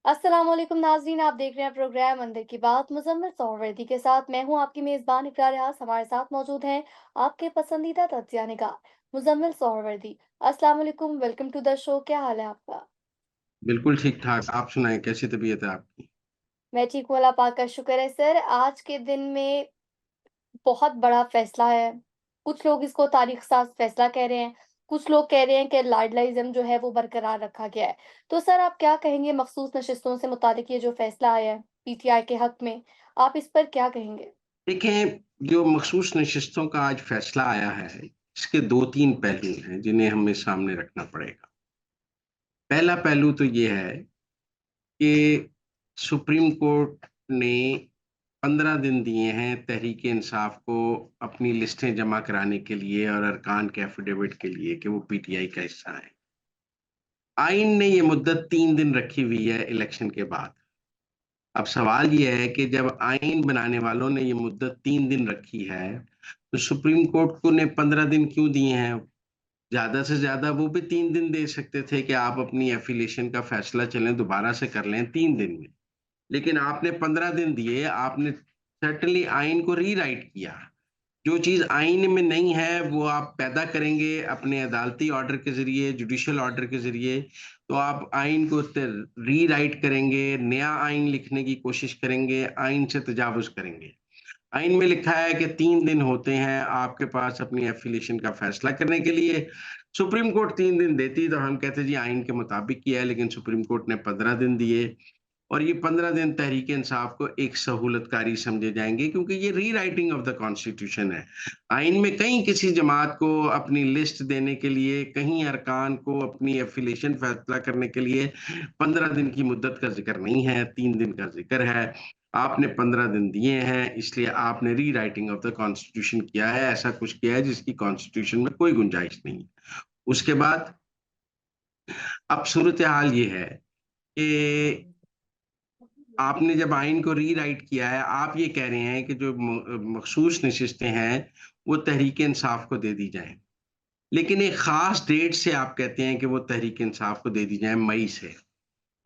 अस्सलाम वालेकुम नाज़रीन, आप देख रहे हैं प्रोग्राम अंदर की बात मुज़म्मिल सोहरवर्दी के साथ। मैं हूं आपकी मेज़बान इकरार रियाज। हमारे साथ मौजूद हैं आपके पसंदीदा तज्ज़िया निगार मुज़म्मिल सोहरवर्दी। अस्सलाम वालेकुम, वेलकम टू द शो। क्या हाल है आपका? बिल्कुल ठीक-ठाक। आप सुनाएँ कैसी तबीयत है आपकी? मैं ठीक हूँ, अल्लाह पाक का शुक्र है। सर, आज के दिन में बहुत बड़ा फैसला है। कुछ लोग इसको तारीख़-साज़ फैसला कह रहे हैं, कुछ लोग कह रहे हैं कि लाडलाइज़्म जो है वो बरकरार रखा गया है। तो सर, आप क्या कहेंगे मख़सूस नशिस्तों से मुतालिक ये जो फैसला आया है पीटीआई के हक़ में, आप इस पर क्या कहेंगे? देखें, जो मख़सूस नशिस्तों का आज फ़ैसला आया है, इसके 2-3 पहलू हैं जिन्हें हमें सामने रखना पड़ेगा। पहला पहलू तो ये है कि सुप्रीम कोर्ट ने 15 दिन दिए हैं तहरीक-ए-इंसाफ को अपनी लिस्टें जमा कराने के लिए और अरकान के एफ़िडेविट के लिए कि वो पीटीआई का हिस्सा हैं। आइन ने ये मुद्दत 3 दिन रखी हुई है इलेक्शन के बाद। अब सवाल ये है कि जब आइन बनाने वालों ने ये मुद्दत 3 दिन रखी है, तो सुप्रीम कोर्ट को ने 15 दिन क्यों दिए हैं? ज़्यादा से ज़्यादा वो भी 3 दिन दे सकते थे कि आप अपनी एफ़िलिएशन का फैसला चलें दोबारा से कर लें 3 दिन में। लेकिन आपने 15 दिन दिए, आपने सर्टेनली आइन को रीराइट किया। जो चीज़ आइन में नहीं है, वो आप पैदा करेंगे अपने अदालती ऑर्डर के ज़रिए, जुडिशियल ऑर्डर के ज़रिए, तो आप आइन को रीराइट करेंगे, नया आइन लिखने की कोशिश करेंगे, आइन से तजावुज़ करेंगे। आइन में लिखा है कि 3 दिन होते हैं आपके पास अपनी एफ़िलिएशन का फ़ैसला करने के लिए। सुप्रीम कोर्ट 3 दिन देती तो हम कहते जी आइन के मुताबिक किया है, लेकिन सुप्रीम कोर्ट ने 15 दिन दिए। और ये 15 दिन तहरीक-ए-इंसाफ को एक सहूलतकारी समझे जाएँगे क्योंकि ये रीराइटिंग ऑफ द कॉन्स्टिट्यूशन है। आइन में कहीं किसी जमात को अपनी लिस्ट देने के लिए, कहीं अरकान को अपनी एफ़िलिएशन फैसला करने के लिए 15 दिन की मुद्दत का ज़िक्र नहीं है, 3 दिन का ज़िक्र है। आपने 15 दिन दिए हैं, इसलिए आपने रीराइटिंग ऑफ द कॉन्स्टिट्यूशन किया है, ऐसा कुछ किया है जिसकी कॉन्स्टिट्यूशन में कोई गुंजाइश नहीं है। उसके बाद अब सूरत-ए-हाल ये है कि आपने जब आइन को रीराइट किया है, आप ये कह रहे हैं कि जो मखसूस नशिस्तें हैं, वो तहरीक-ए-इंसाफ को दे दी जाएँ। लेकिन एक ख़ास डेट से आप कहते हैं कि वो तहरीक-ए-इंसाफ को दे दी जाएँ, मई से।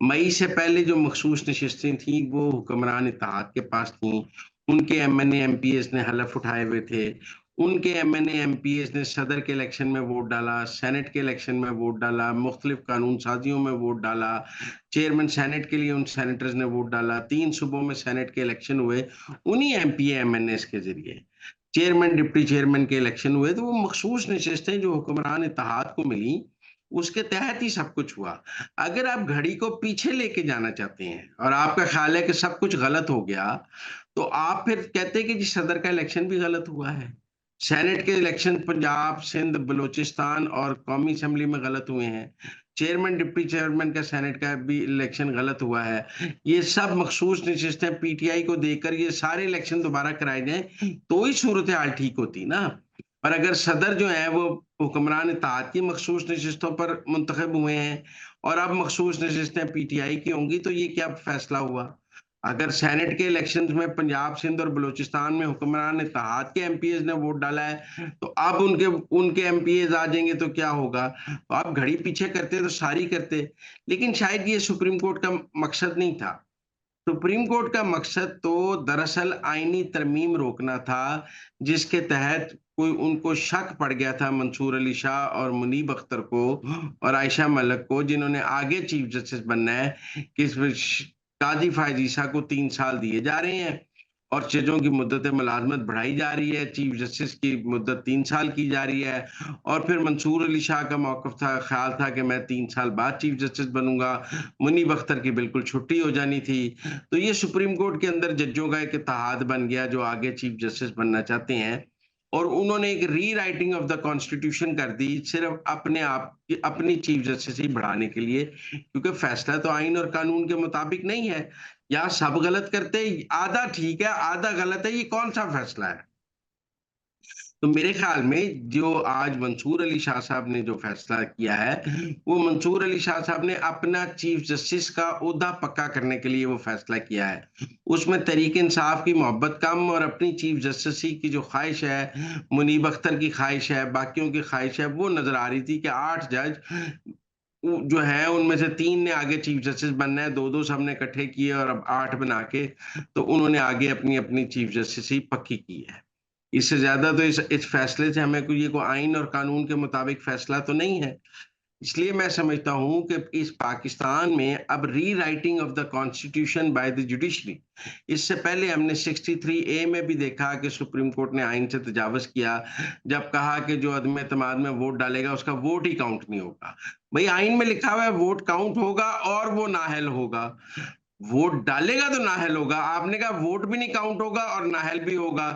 मई से पहले जो मखसूस नशिस्तें थीं, वो हुक्मरान इत्तेहाद के पास थीं। उनके एमएनए, एमपीएस ने हलफ़ उठाए हुए थे। उनके एमएनए, एमपीएस ने सदर के इलेक्शन में वोट डाला, सेनेट के इलेक्शन में वोट डाला, मुख्तलिफ कानून साज़ियों में वोट डाला। चेयरमैन सेनेट के लिए उन सेनेटर्स ने वोट डाला। 3 सूबों में सेनेट के इलेक्शन हुए, उन्हीं एमपीए, एमएनएस के ज़रिए। चेयरमैन, डिप्टी चेयरमैन के इलेक्शन हुए, तो वो मखसूस नशिस्तें जो हुक्मरान इत्तेहाद को मिली, उसके तहत ही सब कुछ हुआ। अगर आप घड़ी को पीछे लेके जाना चाहते हैं और आपका ख़्याल है कि सब कुछ गलत हो गया, तो आप फिर कहते हैं कि जी सदर का इलेक्शन भी गलत हुआ है। सेनेट के इलेक्शन पंजाब, सिंध, बलूचिस्तान और कौमी असेंबली में गलत हुए हैं। चेयरमैन, डिप्टी चेयरमैन का सेनेट का भी इलेक्शन गलत हुआ है। ये सब मखसूस नशिस्तें पीटीआई को देकर ये सारे इलेक्शन दोबारा कराए जाएँ, तो ही सूरत-ए-हाल ठीक होती ना। और अगर सदर जो हैं वो हुक्मरान इत्तेहाद की मखसूस नशिस्तों पर मुंतखब हुए हैं और अब मखसूस नशिस्तें पीटीआई की होंगी, तो ये क्या फैसला हुआ? अगर सेनेट के इलेक्शंस में पंजाब, सिंध और बलूचिस्तान में हुक्मरान इत्तेहाद के एमपीएस ने वोट डाला है, तो अब उनके उनके एमपीएस आ जाएँगे तो क्या होगा? तो आप घड़ी पीछे करते तो सारी करते। लेकिन शायद ये सुप्रीम कोर्ट का मकसद नहीं था। सुप्रीम कोर्ट का मकसद तो दरअसल आईनी तरमीम रोकना था, जिसके तहत कोई उनको शक पड़ गया था मंसूर अली शाह और मुनीब अख्तर को और आयशा मलिक को, जिन्होंने आगे चीफ जस्टिस बनना है, कि काजी फ़ायज़ ईसा को 3 साल दिए जा रहे हैं और जजों की मुद्दत मुलाज़मत बढ़ाई जा रही है, चीफ जस्टिस की मुद्दत 3 साल की जा रही है और फिर मंसूर अली शाह का मौक़िफ़ था, ख़्याल था कि मैं 3 साल बाद चीफ जस्टिस बनूँगा, मुनीब अख्तर की बिल्कुल छुट्टी हो जानी थी। तो ये सुप्रीम कोर्ट के अंदर जज्जों का एक इत्तेहाद बन गया जो आगे चीफ जस्टिस बनना चाहते हैं और उन्होंने एक रीराइटिंग ऑफ द कॉन्स्टिट्यूशन कर दी सिर्फ अपने आप की अपनी चीफ जस्टिस ही बढ़ाने के लिए, क्योंकि फैसला तो आइन और कानून के मुताबिक नहीं है। या सब गलत करते, आधा ठीक है, आधा गलत है, ये कौन-सा फैसला है? तो मेरे ख़्याल में जो आज मंसूर अली शाह साहब ने जो फ़ैसला किया है, वो मंसूर अली शाह साहब ने अपना चीफ़ जस्टिस का ओहदा पक्का करने के लिए वो फ़ैसला किया है। उसमें तहरीक-ए-इंसाफ की मोहब्बत कम और अपनी चीफ़ जस्टिस की जो ख़्वाहिश है, मुनीब अख्तर की ख़्वाहिश है, बाकियों की ख़्वाहिश है, वो नज़र आ रही थी कि 8 जज जो है उनमें से 3 ने आगे चीफ जस्टिस बनना है, 2-2 सबने इकट्ठे किए और अब 8 बना के तो उन्होंने आगे अपनी-अपनी चीफ जस्टिस पक्की की है। इससे ज़्यादा तो इस फैसले से हमें कोई आइन और कानून के मुताबिक फैसला तो नहीं है। इसलिए मैं समझता हूँ कि इस पाकिस्तान में अब rewriting of the constitution by the judiciary, इससे पहले हमने 63A में भी देखा कि सुप्रीम कोर्ट ने आइन से तजावज़ किया, जब कहा कि जो अदम एतमाद में वोट डालेगा उसका वोट ही काउंट नहीं होगा। भई आइन में लिखा हुआ है वोट काउंट होगा और वो नाअहल होगा। वोट डालेगा तो नाअहल होगा, आपने कहा वोट भी नहीं काउंट होगा और नाअहल भी होगा,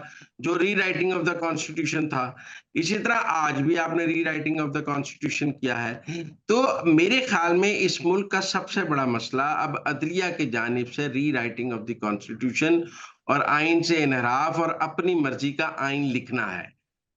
जो रीराइटिंग ऑफ द कॉन्स्टिट्यूशन था। इसी तरह आज भी आपने रीराइटिंग ऑफ द कॉन्स्टिट्यूशन किया है। तो मेरे ख्याल में इस मुल्क का सबसे बड़ा मसला अब अदलिया की जानिब से रीराइटिंग ऑफ द कॉन्स्टिट्यूशन और आइन से इन्हराफ और अपनी मर्जी का आइन लिखना है।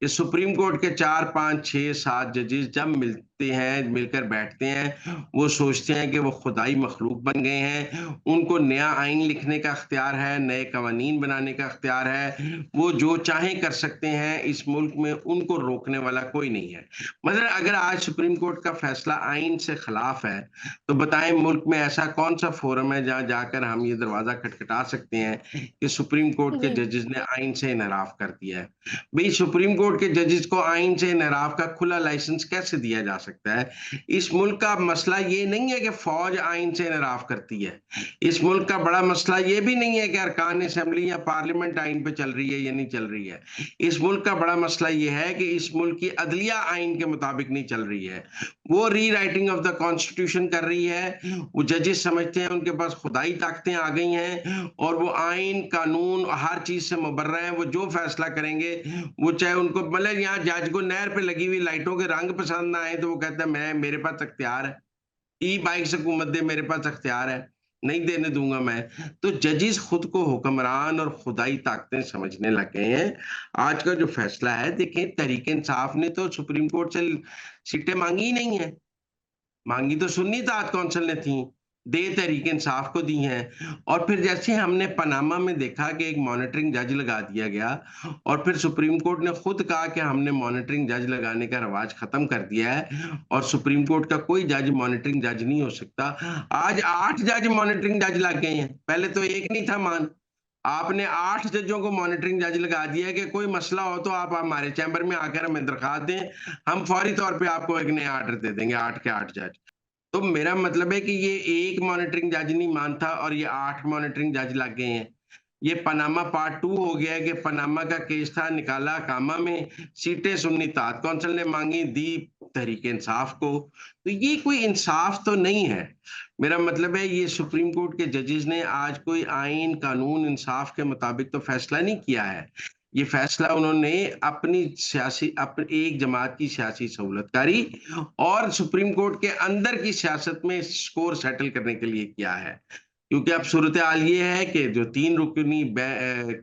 कि सुप्रीम कोर्ट के 4, 5, 6, 7 जजेस जब मिलते हैं, मिलकर बैठते हैं, वो सोचते हैं कि वो खुदाई मखलूक बन गए हैं, उनको नया आइन लिखने का इख्तियार है, नए कवानीन बनाने का इख्तियार है, वो जो चाहें कर सकते हैं, इस मुल्क में उनको रोकने वाला कोई नहीं है। मगर अगर आज सुप्रीम कोर्ट का फैसला आइन से खिलाफ है, तो बताएं मुल्क में ऐसा कौन सा फोरम है जहां जाकर हम ये दरवाजा खटखटा सकते हैं कि सुप्रीम कोर्ट के जी। जजेस ने आइन से इनहराफ कर दिया है। भाई सुप्रीम कोर्ट के जजेस को आइन से इनहराफ का खुला लाइसेंस कैसे दिया जा सकता है? इस मुल्क का मसला ये नहीं है कि फौज आइन से इनहराफ करती है। इस मुल्क का बड़ा मसला ये भी नहीं है कि अरकान असेंबली या पार्लियामेंट आइन पे चल रही है या नहीं चल रही है। इस मुल्क का बड़ा मसला ये है कि इस मुल्क की अदलिया आइन के मुताबिक नहीं चल रही है। वो रीराइटिंग ऑफ द कॉन्स्टिट्यूशन कर रही है। वो जजेस समझते हैं उनके पास खुदाई ताकतें आ गई हैं और वो आइन, कानून हर चीज से मुबर्रा है। वो जो फैसला करेंगे, वो चाहे उनको मतलब यहाँ जज को नहर पे लगी हुई लाइटों के रंग पसंद ना आए तो वो कहता है मैं मेरे पास अख्तियार है, ई बाइक से हुकूमत दे, मेरे पास अख्तियार है, नहीं देने दूंगा मैं। तो जजेस खुद को हुक्मरान और खुदाई ताकतें समझने लग गए हैं। आज का जो फैसला है देखें, तहरीक इंसाफ ने तो सुप्रीम कोर्ट से सीटें मांगी ही नहीं है, मांगी तो सुन्नी तात कौंसिल ने थी, दे तहरीक इंसाफ को दी हैं। और फिर जैसे हमने पनामा में देखा कि एक मॉनिटरिंग जज लगा दिया गया और फिर सुप्रीम कोर्ट ने खुद कहा कि हमने मॉनिटरिंग जज लगाने का रवाज खत्म कर दिया है और सुप्रीम कोर्ट का कोई जज मॉनिटरिंग जज नहीं हो सकता। आज 8 जज मॉनिटरिंग जज लग गए हैं, पहले तो एक नहीं था मान। आपने 8 जजों को मॉनिटरिंग जज लगा दिया है कि कोई मसला हो तो आप हमारे चैम्बर में आकर हमें दरखास्त दें, हम फौरी तौर पे आपको एक नया ऑर्डर दे देंगे, 8 के 8 जज। तो मेरा मतलब है कि ये एक मॉनिटरिंग जज नहीं मानता और ये 8 मॉनिटरिंग जज लग गए हैं। ये पनामा पार्ट 2 हो गया है कि पनामा का केस था, निकाला कामा में, सीटें सुन्नी तात कौंसिल ने मांगी, दी तहरीक इंसाफ को। तो ये कोई इंसाफ तो नहीं है। मेरा मतलब है ये सुप्रीम कोर्ट के जजेस ने आज कोई आइन, कानून, इंसाफ के मुताबिक तो फैसला नहीं किया है। ये फैसला उन्होंने अपनी एक जमात की सियासी सहूलतकारी और सुप्रीम कोर्ट के अंदर की सियासत में स्कोर सेटल करने के लिए किया है। क्योंकि अब सूरत-ए-हाल ये है कि जो 3 रुकनी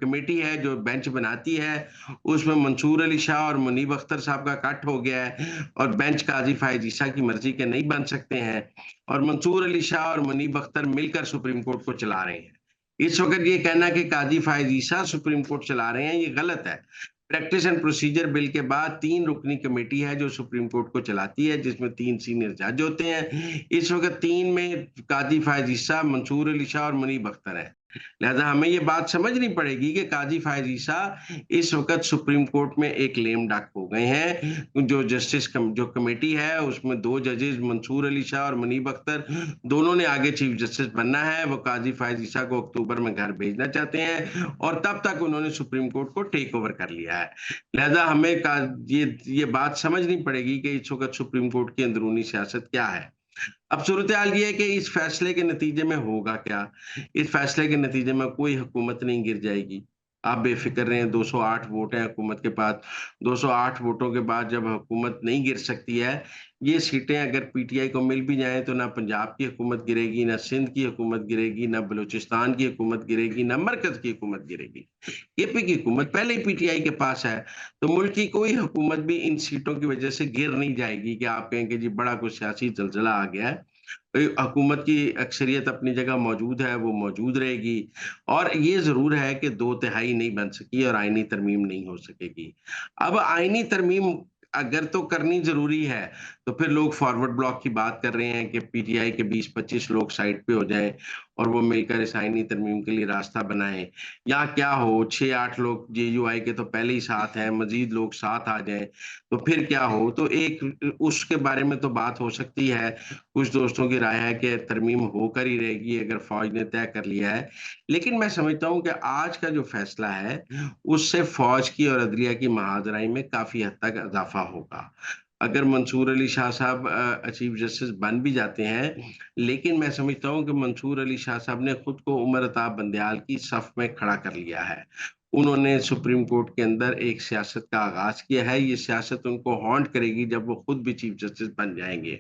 कमेटी है जो बेंच बनाती है, उसमें मंसूर अली शाह और मुनीब अख्तर साहब का कट हो गया है और बेंच काज़ी फ़ायज़ ईसा की मर्ज़ी के नहीं बन सकते हैं और मंसूर अली शाह और मुनीब अख्तर मिलकर सुप्रीम कोर्ट को चला रहे हैं। इस वक़्त ये कहना कि काज़ी फ़ायज़ ईसा सुप्रीम कोर्ट चला रहे हैं, ये गलत है। प्रैक्टिस एंड प्रोसीजर बिल के बाद 3 रुकनी कमेटी है जो सुप्रीम कोर्ट को चलाती है, जिसमें 3 सीनियर जज होते हैं। इस वक़्त 3 में काज़ी फ़ायज़ ईसा, मंसूर अली शाह और मुनीब अख्तर हैं। लिहाज़ा हमें ये बात समझनी पड़ेगी कि काज़ी फ़ायज़ ईसा इस वक़्त सुप्रीम कोर्ट में एक लेम डक हो गए हैं। जो कमेटी है उसमें 2 जजेस मंसूर अली शाह और मुनीब अख्तर, दोनों ने आगे चीफ जस्टिस बनना है। वो काज़ी फ़ायज़ ईसा को अक्टूबर में घर भेजना चाहते हैं और तब तक उन्होंने सुप्रीम कोर्ट को टेक ओवर कर लिया है। लिहाज़ा हमें का ये बात समझनी पड़ेगी कि इस वक़्त सुप्रीम कोर्ट की अंदरूनी सियासत क्या है। अब सूरत-ए-हाल ये है कि इस फैसले के नतीजे में होगा क्या? इस फैसले के नतीजे में कोई हुकूमत नहीं गिर जाएगी। आप बेफ़िक्र रहें, 208 वोट हैं हुकूमत के पास। 208 वोटों के बाद जब हुकूमत नहीं गिर सकती है, ये सीटें अगर पीटीआई को मिल भी जाएँ तो ना पंजाब की हुकूमत गिरेगी, ना सिंध की हुकूमत गिरेगी, ना बलूचिस्तान की हुकूमत गिरेगी, ना मरकज़ की हुकूमत गिरेगी। एपी की हुकूमत पहले ही पीटीआई के पास है, तो मुल्क की कोई हुकूमत भी इन सीटों की वजह से गिर नहीं जाएगी कि आप कहें कि जी बड़ा कुछ सियासी ज़लज़ला आ गया है। हुकूमत की अक्सरियत अपनी जगह मौजूद है, वो मौजूद रहेगी और ये ज़रूर है कि 2 तिहाई नहीं बन सकी और आईनी तरमीम नहीं हो सकेगी। अब आईनी तरमीम अगर तो करनी ज़रूरी है, तो तो फिर लोग फॉरवर्ड ब्लॉक की बात कर रहे हैं कि पीटीआई के 20-25 लोग साइड पे हो जाएँ और वो मिलकर इस आईनी तरमीम के लिए रास्ता बनाएँ। या क्या हो 6-8 लोग जेयूआई के तो पहले ही साथ हैं, मज़ीद लोग साथ आ जाएँ, तो फिर क्या हो? तो एक उसके बारे में तो बात हो सकती है। कुछ दोस्तों की राय है कि तरमीम होकर ही रहेगी अगर फ़ौज ने तय कर लिया है। लेकिन मैं समझता हूँ कि आज का जो फैसला है, उससे फ़ौज की और अदलिया की महाजराई में काफ़ी हद तक इज़ाफ़ा होगा। अगर मंसूर अली शाह साहब चीफ जस्टिस बन भी जाते हैं, लेकिन मैं समझता हूँ कि मंसूर अली शाह साहब ने खुद को उमर अता बंदियाल की सफ़ में खड़ा कर लिया है। उन्होंने सुप्रीम कोर्ट के अंदर एक सियासत का आगाज़ किया है, ये सियासत उनको हॉन्ट करेगी जब वो खुद भी चीफ जस्टिस बन जाएँगे।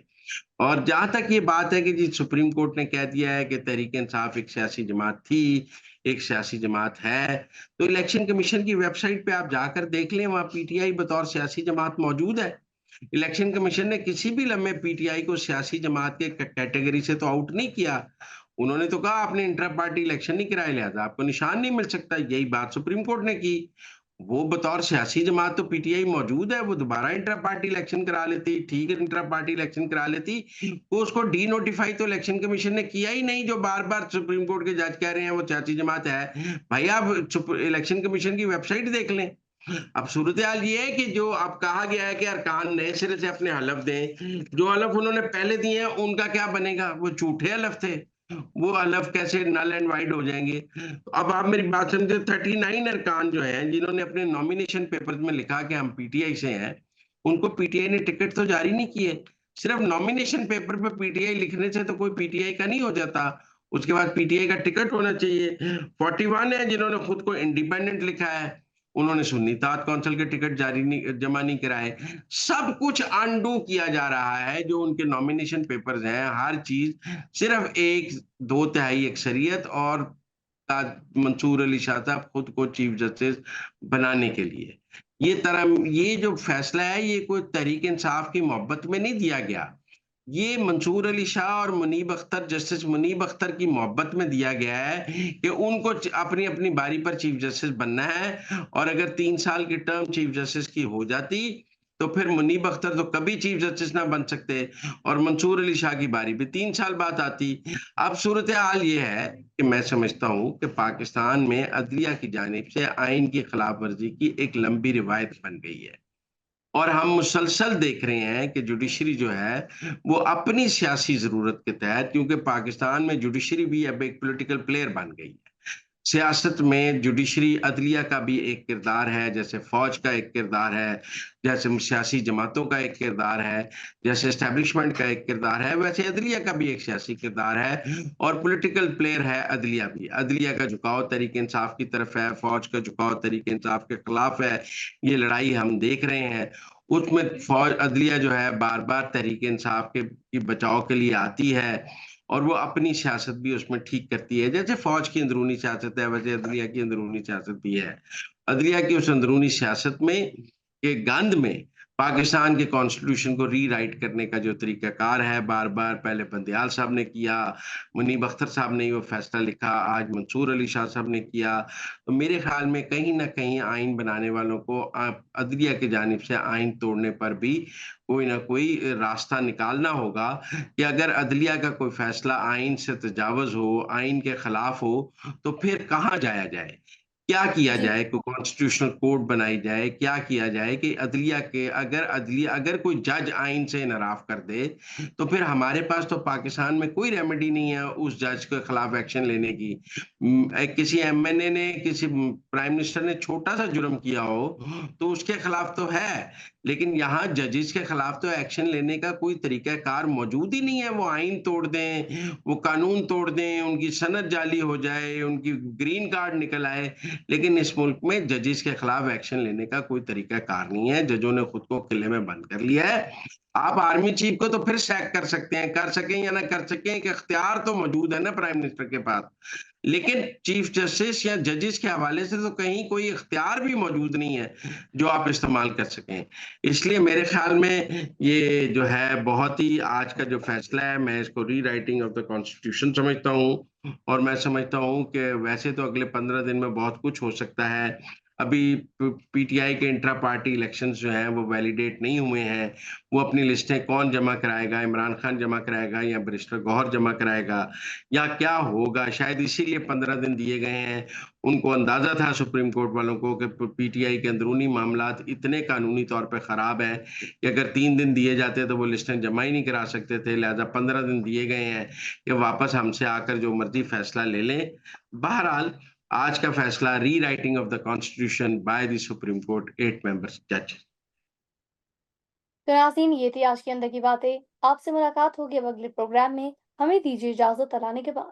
और जहाँ तक ये बात है कि जी सुप्रीम कोर्ट ने कह दिया है कि तहरीक-ए-इंसाफ एक सियासी जमात थी, एक सियासी जमात है, तो इलेक्शन कमीशन की वेबसाइट पे आप जाकर देख लें, वहाँ पीटीआई बतौर सियासी जमात मौजूद है। इलेक्शन कमीशन ने किसी भी लम्हे पीटीआई को सियासी जमात के कैटेगरी से तो आउट नहीं किया। उन्होंने तो कहा आपने इंटर पार्टी इलेक्शन नहीं कराए लिहाजा आपको निशान नहीं मिल सकता। यही बात सुप्रीम कोर्ट ने की। वो बतौर सियासी जमात तो पीटीआई मौजूद है, वो दोबारा इंटर पार्टी इलेक्शन करा लेती, ठीक है इंटर पार्टी इलेक्शन करा लेती, वो उसको डी नोटिफाई तो इलेक्शन कमीशन ने किया ही नहीं, जो बार-बार सुप्रीम कोर्ट के जज कह रहे हैं वो सियासी जमात है। भाई आप इलेक्शन कमीशन की वेबसाइट देख लें। अब सूरत-ए-हाल ये है कि जो अब कहा गया है कि अरकान नए सिरे से अपने हलफ दें, जो हलफ उन्होंने पहले दिए हैं उनका क्या बनेगा? वो झूठे हलफ थे। वो हलफ कैसे नल एंड वाइड हो जाएँगे? तो अब आप मेरी बात समझे 39 अरकान जो हैं, जिन्होंने अपने नॉमिनेशन पेपर्स में लिखा कि हम पीटीआई से हैं, उनको पीटीआई ने टिकट तो जारी नहीं किए। सिर्फ नॉमिनेशन पेपर पे पीटीआई लिखने से तो कोई पीटीआई का नहीं हो जाता। उसके बाद पीटीआई का टिकट होना चाहिए। 41 है जिन्होंने खुद को इंडिपेंडेंट लिखा है। उन्होंने सुन्नी ताज कौंसिल के टिकट जारी नहीं जमा नहीं कराए। सब कुछ अनडू किया जा रहा है, जो उनके नॉमिनेशन पेपर्स हैं, हर चीज़ सिर्फ़ 1 2 तिहाई अक्सरियत और मंसूर अली शाह साहब खुद को चीफ जस्टिस बनाने के लिए। ये जो फ़ैसला है, ये कोई तहरीक-ए-इंसाफ की मोहब्बत में नहीं दिया गया। ये मंसूर अली शाह और मुनीब अख्तर जस्टिस मुनीब अख्तर की मोहब्बत में दिया गया है कि उनको अपनी-अपनी बारी पर चीफ जस्टिस बनना है और अगर 3 साल की टर्म चीफ जस्टिस की हो जाती, तो फिर मुनीब अख्तर तो कभी चीफ जस्टिस ना बन सकते और मंसूर अली शाह की बारी भी 3 साल बाद आती। अब सूरत-ए-हाल ये है कि मैं समझता हूँ कि पाकिस्तान में अदलिया की जानिब से आइन की खिलाफ वर्जी की एक लंबी रिवायत बन गई है। और हम मुसलसल देख रहे हैं कि जुडिशरी जो है, वो अपनी सियासी ज़रूरत के तहत क्योंकि पाकिस्तान में जुडिशरी भी अब एक पॉलिटिकल प्लेयर बन गई है। सियासत में जुडिशरी अदलिया का भी एक किरदार है, जैसे फ़ौज का एक किरदार है, जैसे सियासी जमातों का एक किरदार है, जैसे एस्टेब्लिशमेंट का एक किरदार है, वैसे अदलिया का भी एक सियासी किरदार है और पॉलिटिकल प्लेयर है अदलिया भी। अदलिया का झुकाव तहरीक-ए-इंसाफ की तरफ है, फ़ौज का झुकाव तहरीक-ए-इंसाफ के खिलाफ है। ये लड़ाई हम देख रहे हैं। उसमें फ़ौज अदलिया जो है बार-बार तहरीक-ए-इंसाफ के बचाव के लिए आती है और वो अपनी सियासत भी उसमें ठीक करती है। जैसे फ़ौज की अंदरूनी सियासत है, वैसे अदलिया की अंदरूनी सियासत भी है। अदलिया की उस अंदरूनी सियासत में के गंध में पाकिस्तान के कॉन्स्टिट्यूशन को रीराइट करने का जो तरीक़ाकार है, बार-बार पहले बंदियाल साहब ने किया, मुनीब अख्तर साहब ने वो फ़ैसला लिखा, आज मंसूर अली शाह साहब ने किया। तो मेरे ख़्याल में कहीं न कहीं आइन बनाने वालों को अदलिया की जानिब से आइन तोड़ने पर भी कोई न कोई रास्ता निकालना होगा कि अगर अदलिया का कोई फ़ैसला आइन से तजावुज़ हो, आइन के खिलाफ हो, तो फिर कहाँ जाया जाए? क्या किया जी। जाए? कोई कॉन्स्टिट्यूशनल कोड बनाई जाए, क्या किया जाए कि अदलिया अगर कोई जज आइन से इन्हराफ कर दे, तो फिर हमारे पास तो पाकिस्तान में कोई रेमेडी नहीं है उस जज के खिलाफ एक्शन लेने की। किसी एमएनए ने, किसी प्राइम मिनिस्टर ने छोटा-सा जुर्म किया हो, तो उसके खिलाफ तो है, लेकिन यहाँ जजेस के खिलाफ तो एक्शन लेने का कोई तरीक़ाकार मौजूद ही नहीं है। वो आइन तोड़ दें, वो कानून तोड़ दें, उनकी सनद जाली हो जाए, उनकी ग्रीन कार्ड निकल आए, लेकिन इस मुल्क में जजेस के खिलाफ एक्शन लेने का कोई तरीक़ाकार नहीं है। जजों ने खुद को किले में बंद कर लिया है। आप आर्मी चीफ को तो फिर सैक कर सकते हैं, कर सकें या ना कर सकें, एक इख्तियार तो मौजूद है ना प्राइम मिनिस्टर के पास। लेकिन चीफ जस्टिस या जजेस के हवाले से तो कहीं कोई इख्तियार भी मौजूद नहीं है, जो आप इस्तेमाल कर सकें। इसलिए मेरे ख़्याल में ये जो है बहुत ही आज का जो फ़ैसला है, मैं इसको रीराइटिंग ऑफ द कॉन्स्टिट्यूशन समझता हूँ और मैं समझता हूँ कि वैसे तो अगले 15 दिन में बहुत कुछ हो सकता है। अभी पीटीआई के इंट्रा पार्टी इलेक्शंस जो हैं वो वैलिडेट नहीं हुए हैं। वो अपनी लिस्टें कौन जमा कराएगा, इमरान खान जमा कराएगा या बैरिस्टर गौहर जमा कराएगा या क्या होगा? शायद इसीलिए 15 दिन दिए गए हैं। उनको अंदाजा था सुप्रीम कोर्ट वालों को कि पीटीआई के अंदरूनी मामलात इतने कानूनी तौर पे खराब हैं कि अगर 3 दिन दिए जाते तो वो लिस्टें जमा ही नहीं करा सकते थे। लिहाजा 15 दिन दिए गए हैं कि वापस हमसे आकर जो मर्जी फैसला ले लें। बहरहाल आज का फैसला rewriting of the constitution by the supreme court 8 members जज। तो नाज़रीन, ये थी आज के अंदर की बातें। आपसे मुलाकात होगी अब अगले प्रोग्राम में। हमें दीजिए इजाज़त, अल्लाह ने के बाद।